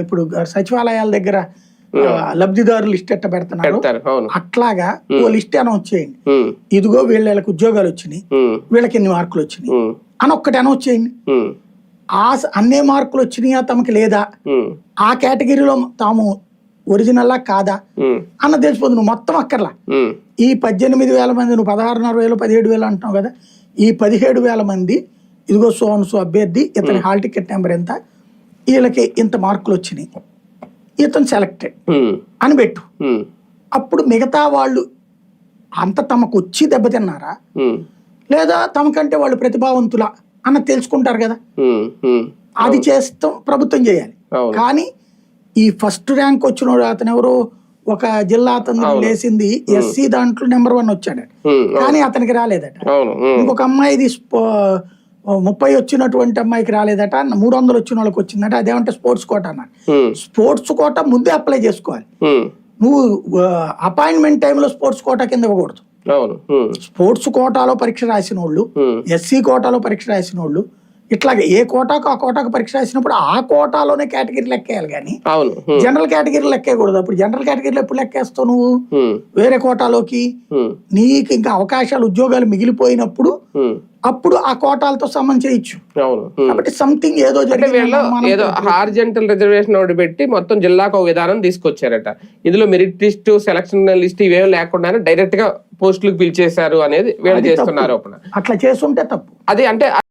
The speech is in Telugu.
ఇప్పుడు సచివాలయాల దగ్గర లబ్ధిదారు లిస్ట్ ఎట్ట పెడుతున్నారు అట్లాగా ఓ లిస్ట్ అనౌన్స్ చేయండి. ఇదిగో వీళ్ళకి ఉద్యోగాలు వచ్చినాయి, వీళ్ళకి ఎన్ని మార్కులు వచ్చినాయి అని ఒక్కటి అనౌన్స్ చేయండి. అన్నే మార్కులు వచ్చినాయా తమకి లేదా, ఆ కేటగిరీలో తాము ఒరిజినల్లా కాదా అన్న తెలిసిపోతుంది. నువ్వు మొత్తం అక్కర్లా ఈ 18,000 మంది, నువ్వు 16,500 17,000 అంటున్నావు కదా, ఈ 17,000 మంది ఇదిగో సో అభ్యర్థి, ఇతని హాల్ టికెట్ నెంబర్ ఎంత, వీళ్ళకి ఇంత మార్కులు వచ్చినాయి, ఇతను సెలెక్టెడ్ అని పెట్టు. అప్పుడు మిగతా వాళ్ళు అంత తమకు వచ్చి దెబ్బతిన్నారా లేదా తమకంటే వాళ్ళు ప్రతిభావంతులా అన్న తెలుసుకుంటారు కదా. అది చేస్తాం, ప్రభుత్వం చేయాలి. కానీ ఈ ఫస్ట్ ర్యాంక్ వచ్చిన అతను ఎవరు, ఒక జిల్లా అతను లేసింది ఎస్సీ దాంట్లో నెంబర్ 1 వచ్చాడు, కానీ అతనికి రాలేదట. ఇంకొక అమ్మాయిది 30 వచ్చినటువంటి అమ్మాయికి రాలేదట, 300 వచ్చిన వాళ్ళకి వచ్చిందట. అదేమంటే స్పోర్ట్స్ కోటా అన్నారు. స్పోర్ట్స్ కోటా ముందే అప్లై చేసుకోవాలి. నువ్వు అపాయింట్మెంట్ టైంలో స్పోర్ట్స్ కోటా కింద ఇవ్వకూడదు. స్పోర్ట్స్ కోటాలో పరీక్ష రాసిన వాళ్ళు, ఎస్సీ కోటాలో పరీక్ష రాసిన వాళ్ళు, ఇట్లాగే ఏ కోటాకు ఆ కోటాకు పరీక్ష రాసినప్పుడు ఆ కోటాలోనే కేటగిరీ లెక్కేయాలి. కానీ జనరల్ కేటగిరీ లెక్కేయకూడదు. అప్పుడు జనరల్ కేటగిరీలో ఎప్పుడు లెక్కేస్తావు నువ్వు వేరే కోటాలోకి? నీకు ఇంకా అవకాశాలు, ఉద్యోగాలు మిగిలిపోయినప్పుడు అప్పుడు ఆ కోటాలతో సంబంధం చేయొచ్చు. కాబట్టి సంథింగ్ ఏదో ఏదో హార్జెంటల్ రిజర్వేషన్ ఒకటి పెట్టి మొత్తం జిల్లాకు ఒక విధానం తీసుకొచ్చారట. ఇందులో మెరిట్ లిస్ట్, సెలక్షన్ లిస్ట్ ఇవేం లేకుండా డైరెక్ట్ గా పోస్టులకు పిలిచేశారు అనేది వీళ్ళు చేస్తున్నారు. అట్లా చేస్తుంటే తప్పు. అది అంటే